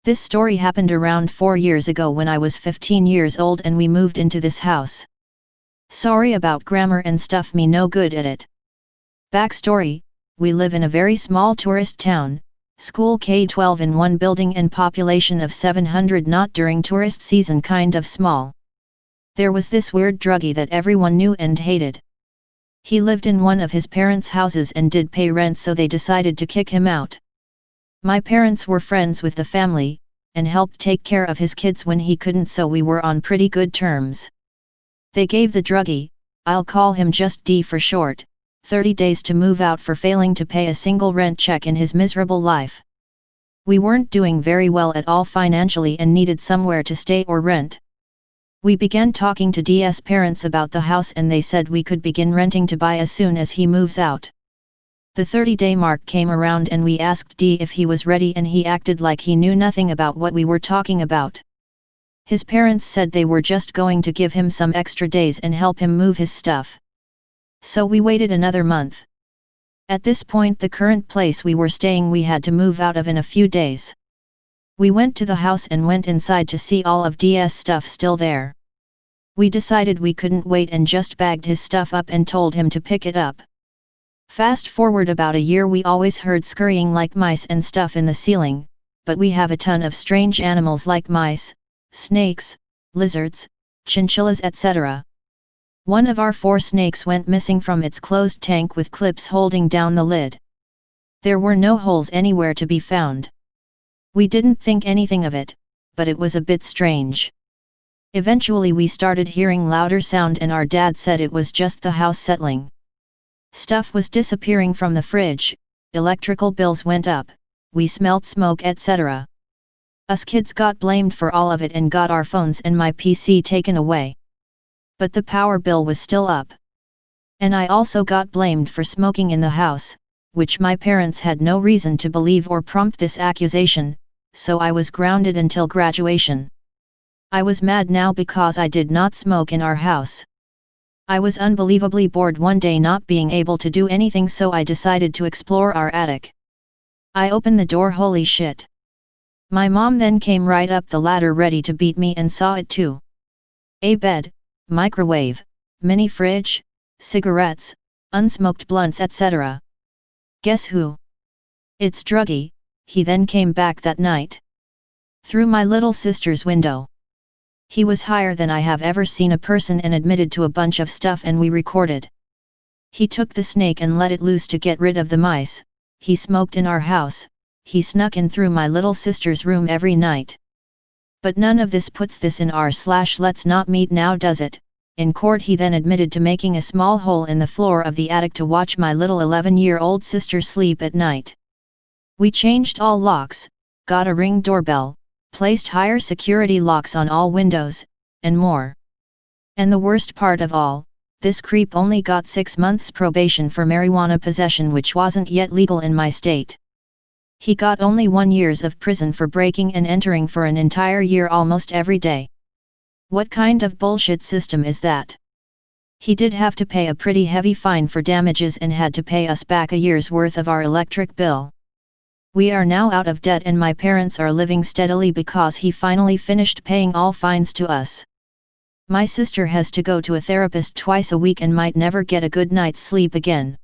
This story happened around 4 years ago when I was 15 years old and we moved into this house. Sorry about grammar and stuff, me no good at it. Backstory: we live in a very small tourist town, school K-12 in one building and population of 700, not during tourist season, kind of small. There was this weird druggie that everyone knew and hated. He lived in one of his parents' houses and did pay rent, so they decided to kick him out. My parents were friends with the family, and helped take care of his kids when he couldn't, so we were on pretty good terms. They gave the druggie, I'll call him just D for short, 30 days to move out for failing to pay a single rent check in his miserable life. We weren't doing very well at all financially and needed somewhere to stay or rent. We began talking to D's parents about the house and they said we could begin renting to buy as soon as he moves out. The 30-day mark came around and we asked D if he was ready, and he acted like he knew nothing about what we were talking about. His parents said they were just going to give him some extra days and help him move his stuff. So we waited another month. At this point, the current place we were staying we had to move out of in a few days. We went to the house and went inside to see all of D's stuff still there. We decided we couldn't wait and just bagged his stuff up and told him to pick it up. Fast forward about a year, we always heard scurrying like mice and stuff in the ceiling, but we have a ton of strange animals like mice, snakes, lizards, chinchillas, etc. One of our 4 snakes went missing from its closed tank with clips holding down the lid. There were no holes anywhere to be found. We didn't think anything of it, but it was a bit strange. Eventually we started hearing louder sound and our dad said it was just the house settling. Stuff was disappearing from the fridge, electrical bills went up, we smelt smoke, etc. Us kids got blamed for all of it and got our phones and my PC taken away. But the power bill was still up. And I also got blamed for smoking in the house, which my parents had no reason to believe or prompt this accusation, so I was grounded until graduation. I was mad now because I did not smoke in our house. I was unbelievably bored one day, not being able to do anything, so I decided to explore our attic. I opened the door, holy shit. My mom then came right up the ladder ready to beat me and saw it too. A bed, microwave, mini fridge, cigarettes, unsmoked blunts, etc. Guess who? It's druggie. He then came back that night. Through my little sister's window. He was higher than I have ever seen a person and admitted to a bunch of stuff, and we recorded. He took the snake and let it loose to get rid of the mice. He smoked in our house. He snuck in through my little sister's room every night. But none of this puts this in r/let's not meet now, does it? In court he then admitted to making a small hole in the floor of the attic to watch my little 11-year-old sister sleep at night. We changed all locks, got a Ring doorbell, placed higher security locks on all windows, and more. And the worst part of all, this creep only got 6 months probation for marijuana possession, which wasn't yet legal in my state. He got only 1 year of prison for breaking and entering for an entire year almost every day. What kind of bullshit system is that? He did have to pay a pretty heavy fine for damages and had to pay us back a year's worth of our electric bill. We are now out of debt and my parents are living steadily because he finally finished paying all fines to us. My sister has to go to a therapist twice a week and might never get a good night's sleep again.